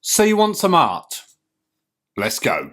So you want some art? Let's go.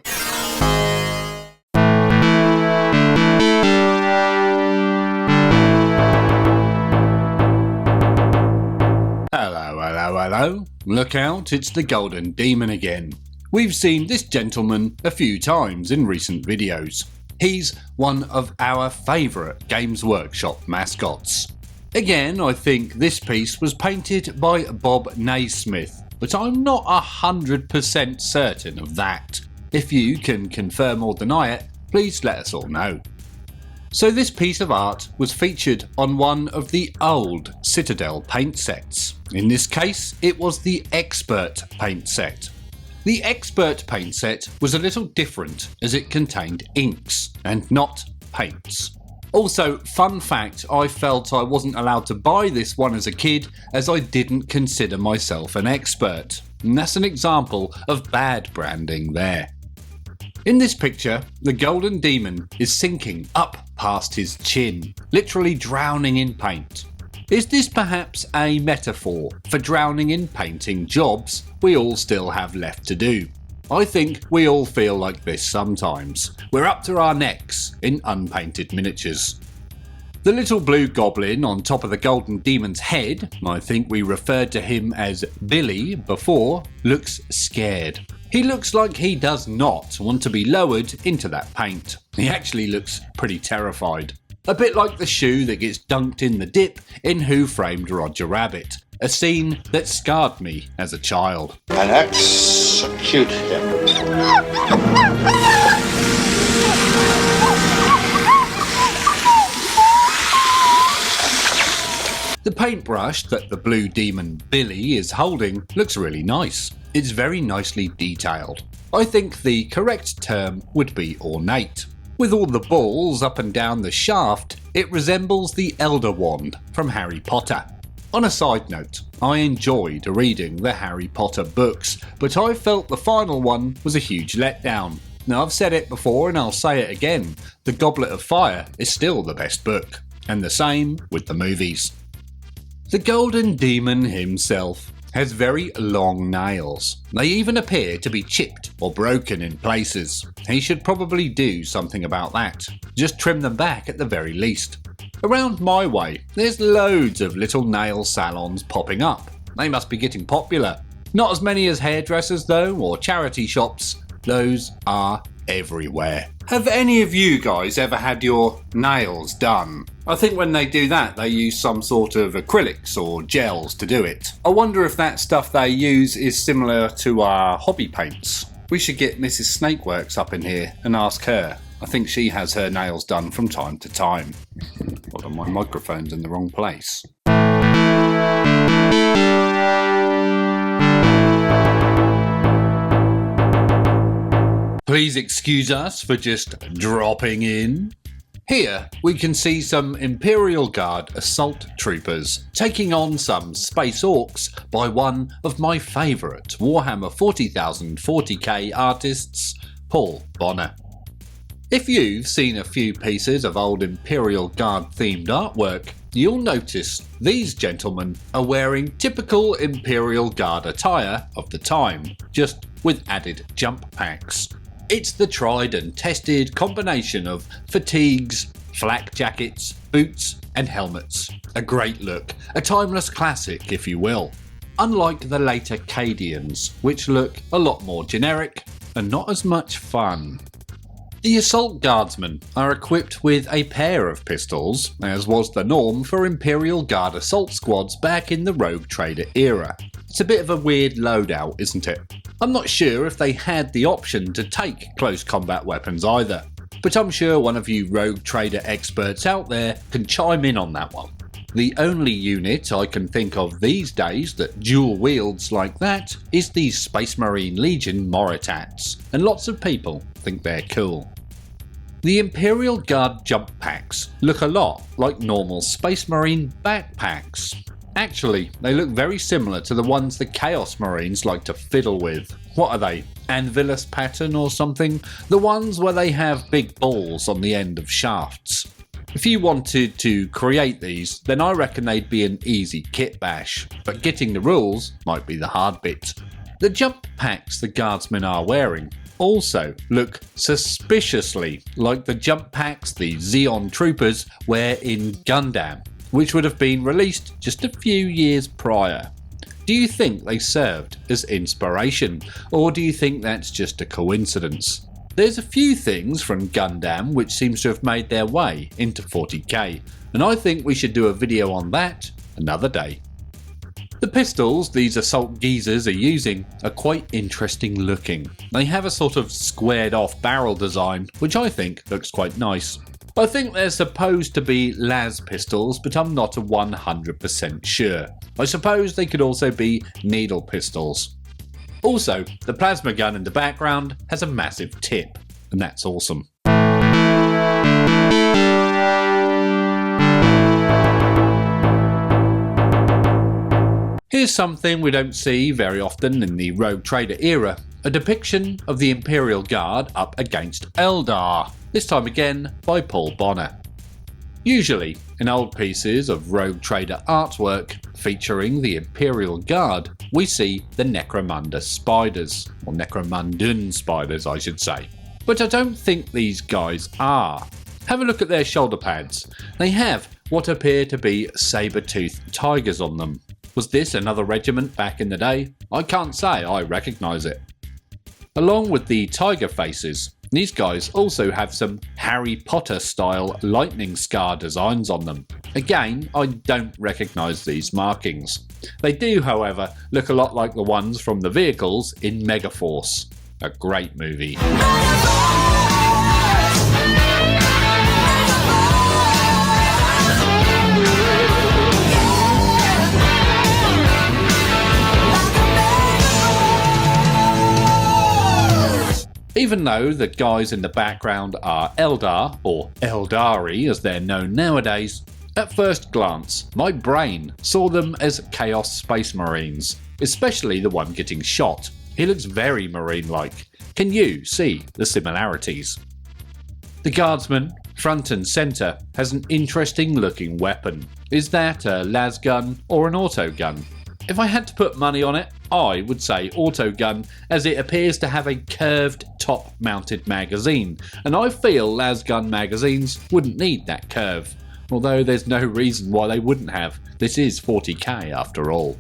Hello. Look out, it's the Golden Demon again. We've seen this gentleman a few times in recent videos. He's one of our favourite Games Workshop mascots. Again, I think this piece was painted by Bob Naismith, but I'm not 100% certain of that. If you can confirm or deny it, please let us all know. So this piece of art was featured on one of the old Citadel paint sets. In this case, it was the Expert paint set. The Expert paint set was a little different as it contained inks and not paints. Also, fun fact, I felt I wasn't allowed to buy this one as a kid as I didn't consider myself an expert. And that's an example of bad branding there. In this picture, the Golden Demon is sinking up past his chin, literally drowning in paint. Is this perhaps a metaphor for drowning in painting jobs we all still have left to do? I think we all feel like this sometimes. We're up to our necks in unpainted miniatures. The little blue goblin on top of the Golden Demon's head, I think we referred to him as Billy before, looks scared. He looks like he does not want to be lowered into that paint. He actually looks pretty terrified. A bit like the shoe that gets dunked in the dip in Who Framed Roger Rabbit, a scene that scarred me as a child. And execute him. The paintbrush that the blue demon Billy is holding looks really nice. It's very nicely detailed. I think the correct term would be ornate. With all the balls up and down the shaft, it resembles the Elder Wand from Harry Potter. On a side note, I enjoyed reading the Harry Potter books, but I felt the final one was a huge letdown. Now, I've said it before and I'll say it again, The Goblet of Fire is still the best book, and the same with the movies. The Golden Demon himself has very long nails. They even appear to be chipped or broken in places. He should probably do something about that. Just trim them back at the very least. Around my way, there's loads of little nail salons popping up. They must be getting popular. Not as many as hairdressers though, or charity shops. Those are everywhere. Have any of you guys ever had your nails done? I think when they do that, they use some sort of acrylics or gels to do it. I wonder if that stuff they use is similar to our hobby paints. We should get Mrs. Snakeworks up in here and ask her. I think she has her nails done from time to time. Hold on, my microphone's in the wrong place. Please excuse us for just dropping in. Here we can see some Imperial Guard assault troopers taking on some space orcs by one of my favourite Warhammer 40,000 40k artists, Paul Bonner. If you've seen a few pieces of old Imperial Guard themed artwork, you'll notice these gentlemen are wearing typical Imperial Guard attire of the time, just with added jump packs. It's the tried and tested combination of fatigues, flak jackets, boots and helmets. A great look, a timeless classic if you will. Unlike the later Cadians, which look a lot more generic and not as much fun. The Assault Guardsmen are equipped with a pair of pistols, as was the norm for Imperial Guard assault squads back in the Rogue Trader era. It's a bit of a weird loadout, isn't it? I'm not sure if they had the option to take close combat weapons either, but I'm sure one of you Rogue Trader experts out there can chime in on that one. The only unit I can think of these days that dual wields like that is the Space Marine Legion Moritats, and lots of people think they're cool. The Imperial Guard jump packs look a lot like normal Space Marine backpacks. Actually, they look very similar to the ones the Chaos Marines like to fiddle with. What are they? Anvilus pattern or something? The ones where they have big balls on the end of shafts. If you wanted to create these, then I reckon they'd be an easy kit bash, but getting the rules might be the hard bit. The jump packs the Guardsmen are wearing also look suspiciously like the jump packs the Xeon troopers wear in Gundam, which would have been released just a few years prior. Do you think they served as inspiration, or do you think that's just a coincidence? There's a few things from Gundam which seems to have made their way into 40k, and I think we should do a video on that another day. The pistols these assault geezers are using are quite interesting looking. They have a sort of squared off barrel design, which I think looks quite nice. I think they're supposed to be las pistols, but I'm not 100% sure. I suppose they could also be needle pistols. Also, the plasma gun in the background has a massive tip, and that's awesome. Here's something we don't see very often in the Rogue Trader era, a depiction of the Imperial Guard up against Eldar, this time again by Paul Bonner. Usually, in old pieces of Rogue Trader artwork featuring the Imperial Guard, we see the Necromunda spiders, or Necromundun spiders I should say. But I don't think these guys are. Have a look at their shoulder pads. They have what appear to be saber-toothed tigers on them. Was this another regiment back in the day? I can't say I recognise it. Along with the tiger faces, these guys also have some Harry Potter style lightning scar designs on them. Again, I don't recognise these markings. They do, however, look a lot like the ones from the vehicles in Megaforce. A great movie. Even though the guys in the background are Eldar, or Eldari as they're known nowadays, at first glance, my brain saw them as Chaos Space Marines, especially the one getting shot. He looks very Marine-like. Can you see the similarities? The Guardsman, front and centre, has an interesting looking weapon. Is that a las gun or an auto gun? If I had to put money on it, I would say autogun, as it appears to have a curved top-mounted magazine, and I feel lasgun magazines wouldn't need that curve, although there's no reason why they wouldn't have. This is 40k after all.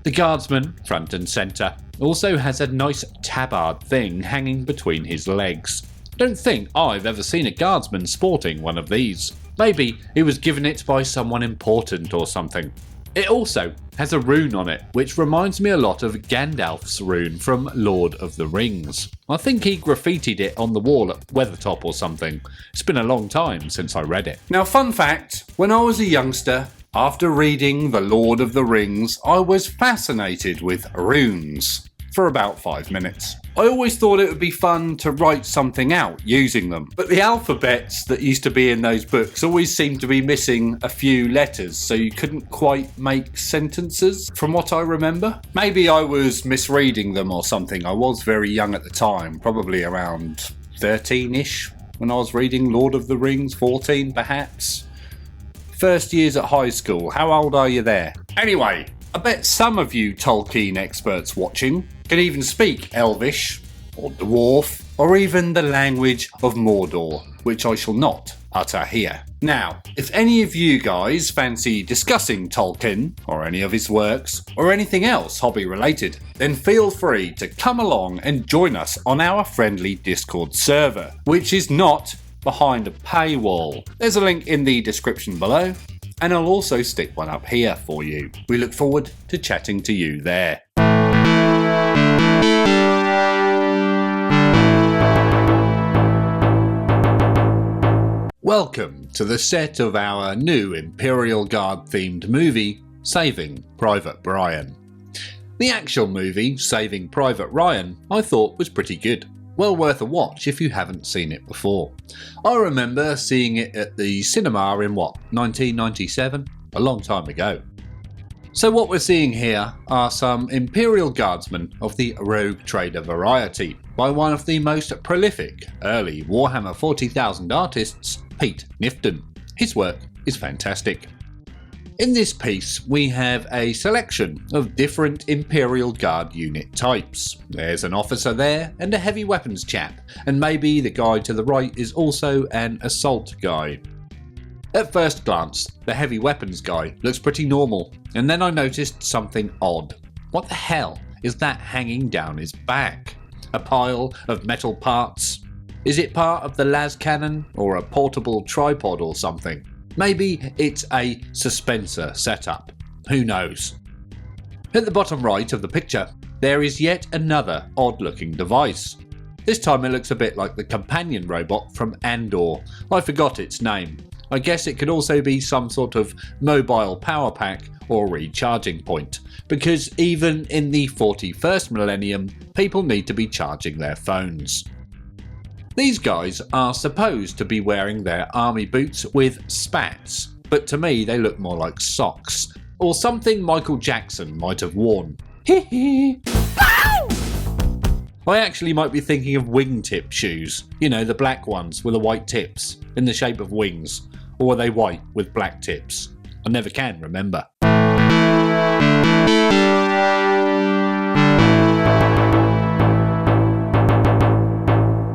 The Guardsman, front and centre, also has a nice tabard thing hanging between his legs. Don't think I've ever seen a Guardsman sporting one of these. Maybe he was given it by someone important or something. It also has a rune on it, which reminds me a lot of Gandalf's rune from Lord of the Rings. I think he graffitied it on the wall at Weathertop or something. It's been a long time since I read it. Now, fun fact, when I was a youngster, after reading The Lord of the Rings, I was fascinated with runes for about 5 minutes. I always thought it would be fun to write something out using them, but the alphabets that used to be in those books always seemed to be missing a few letters, so you couldn't quite make sentences from what I remember. Maybe I was misreading them or something. I was very young at the time, probably around 13-ish when I was reading Lord of the Rings, 14 perhaps. First years at high school, how old are you there? Anyway, I bet some of you Tolkien experts watching can even speak Elvish, or Dwarf, or even the language of Mordor, which I shall not utter here. Now, if any of you guys fancy discussing Tolkien, or any of his works, or anything else hobby related, then feel free to come along and join us on our friendly Discord server, which is not behind a paywall. There's a link in the description below, and I'll also stick one up here for you. We look forward to chatting to you there. Welcome to the set of our new Imperial Guard themed movie, Saving Private Ryan. The actual movie, Saving Private Ryan, I thought was pretty good. Well worth a watch if you haven't seen it before. I remember seeing it at the cinema in 1997? A long time ago. So what we're seeing here are some Imperial Guardsmen of the Rogue Trader variety by one of the most prolific early Warhammer 40,000 artists, Knifton. His work is fantastic. In this piece, we have a selection of different Imperial Guard unit types. There's an officer there and a heavy weapons chap, and maybe the guy to the right is also an assault guy. At first glance, the heavy weapons guy looks pretty normal, and then I noticed something odd. What the hell is that hanging down his back? A pile of metal parts? Is it part of the las cannon or a portable tripod or something? Maybe it's a suspensor setup. Who knows? At the bottom right of the picture, there is yet another odd-looking device. This time it looks a bit like the companion robot from Andor. I forgot its name. I guess it could also be some sort of mobile power pack or recharging point, because even in the 41st millennium, people need to be charging their phones. These guys are supposed to be wearing their army boots with spats, but to me they look more like socks, or something Michael Jackson might have worn. I actually might be thinking of wingtip shoes, you know, the black ones with the white tips, in the shape of wings, or were they white with black tips? I never can remember.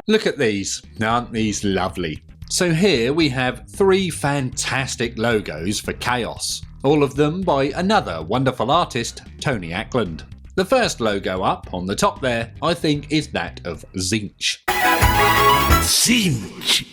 Look at these, aren't these lovely? So here we have 3 fantastic logos for Chaos, all of them by another wonderful artist, Tony Ackland. The first logo up on the top there, I think, is that of Tzeentch. Tzeentch!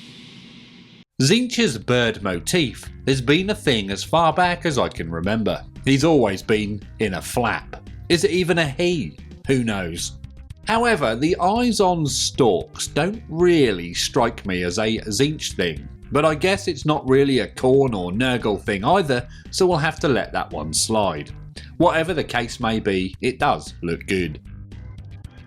Tzeentch's bird motif has been a thing as far back as I can remember. He's always been in a flap. Is it even a he? Who knows? However, the eyes on stalks don't really strike me as a Tzeentch thing, but I guess it's not really a Khorne or Nurgle thing either, so we'll have to let that one slide. Whatever the case may be, it does look good.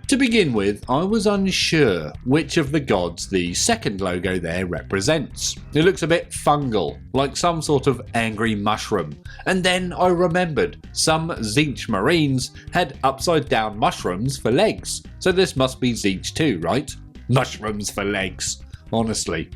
To begin with, I was unsure which of the gods the second logo there represents. It looks a bit fungal, like some sort of angry mushroom, and then I remembered some Tzeentch Marines had upside down mushrooms for legs, so this must be Tzeentch too, right? Mushrooms for legs, honestly.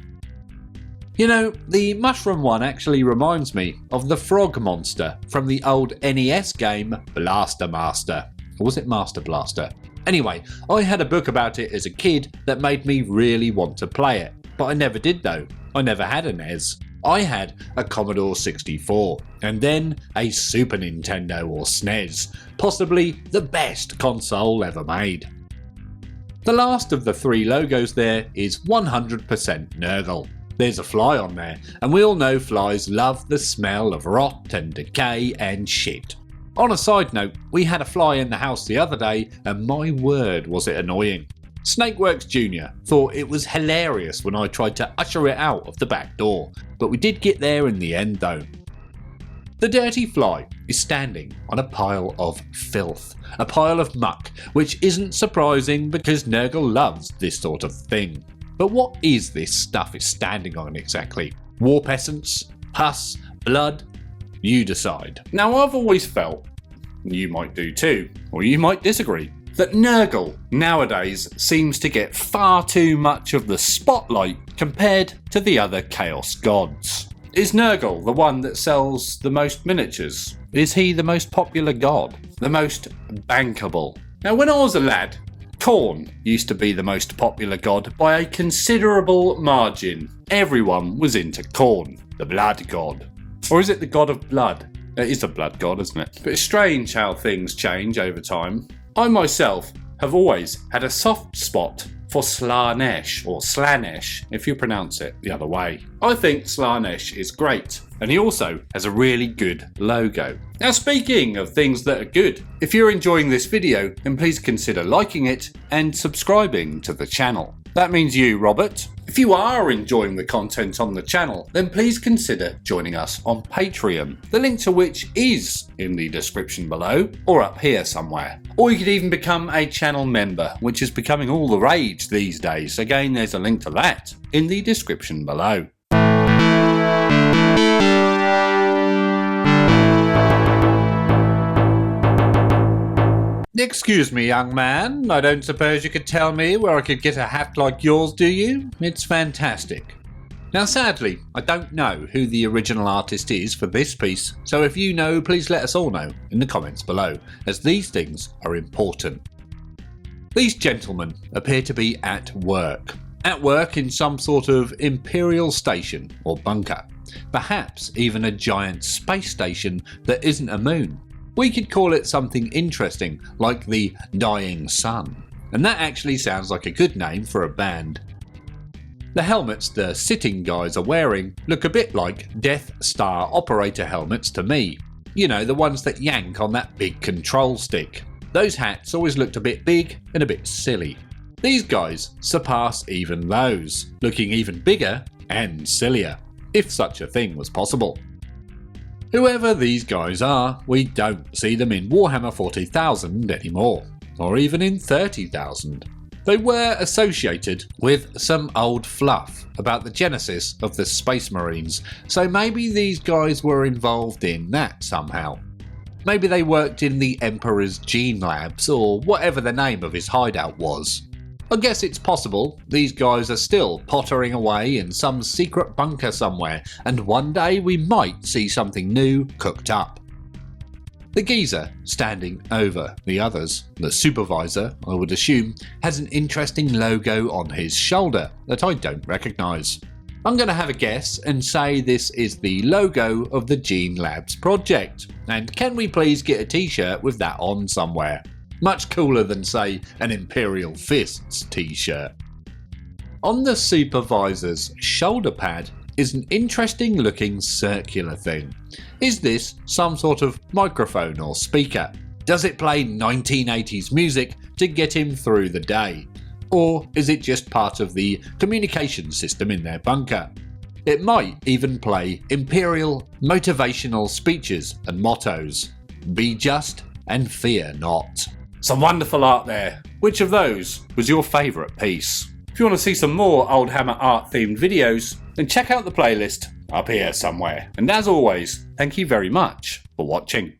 You know, the mushroom one actually reminds me of the frog monster from the old NES game Blaster Master. Or was it Master Blaster? Anyway, I had a book about it as a kid that made me really want to play it, but I never did though. I never had a NES. I had a Commodore 64, and then a Super Nintendo or SNES, possibly the best console ever made. The last of the 3 logos there is 100% Nurgle. There's a fly on there, and we all know flies love the smell of rot and decay and shit. On a side note, we had a fly in the house the other day, and my word was it annoying. Snakeworks Jr. thought it was hilarious when I tried to usher it out of the back door, but we did get there in the end though. The dirty fly is standing on a pile of filth, a pile of muck, which isn't surprising because Nurgle loves this sort of thing. But what is this stuff it's standing on exactly? Warp essence? Pus? Blood? You decide. Now I've always felt, you might do too, or you might disagree, that Nurgle nowadays seems to get far too much of the spotlight compared to the other Chaos gods. Is Nurgle the one that sells the most miniatures? Is he the most popular god? The most bankable? Now when I was a lad, Khorne used to be the most popular god by a considerable margin. Everyone was into Khorne, the blood god. Or is it the god of blood? It is a blood god, isn't it? But it's strange how things change over time. I myself have always had a soft spot for Slaanesh, or Slaanesh, if you pronounce it the other way. I think Slaanesh is great, and he also has a really good logo. Now speaking of things that are good, if you're enjoying this video, then please consider liking it and subscribing to the channel. That means you, Robert. If you are enjoying the content on the channel, then please consider joining us on Patreon, the link to which is in the description below, or up here somewhere. Or you could even become a channel member, which is becoming all the rage these days. Again, there's a link to that in the description below. Excuse me, young man, I don't suppose you could tell me where I could get a hat like yours, do you? It's fantastic. Now sadly, I don't know who the original artist is for this piece, so if you know, please let us all know in the comments below, as these things are important. These gentlemen appear to be at work in some sort of Imperial station or bunker, perhaps even a giant space station that isn't a moon. We could call it something interesting like the Dying Sun, and that actually sounds like a good name for a band. The helmets the sitting guys are wearing look a bit like Death Star operator helmets to me. You know, the ones that yank on that big control stick. Those hats always looked a bit big and a bit silly. These guys surpass even those, looking even bigger and sillier, if such a thing was possible. Whoever these guys are, we don't see them in Warhammer 40,000 anymore, or even in 30,000. They were associated with some old fluff about the genesis of the Space Marines, so maybe these guys were involved in that somehow. Maybe they worked in the Emperor's gene labs, or whatever the name of his hideout was. I guess it's possible these guys are still pottering away in some secret bunker somewhere, and one day we might see something new cooked up. The geezer standing over the others, the supervisor, I would assume, has an interesting logo on his shoulder that I don't recognise. I'm going to have a guess and say this is the logo of the Gene Labs project, and can we please get a t-shirt with that on somewhere? Much cooler than, say, an Imperial Fists t-shirt. On the supervisor's shoulder pad is an interesting looking circular thing. Is this some sort of microphone or speaker? Does it play 1980s music to get him through the day? Or is it just part of the communication system in their bunker? It might even play Imperial motivational speeches and mottos. Be just and fear not. Some wonderful art there. Which of those was your favourite piece? If you want to see some more Oldhammer art themed videos, then check out the playlist up here somewhere. And as always, thank you very much for watching.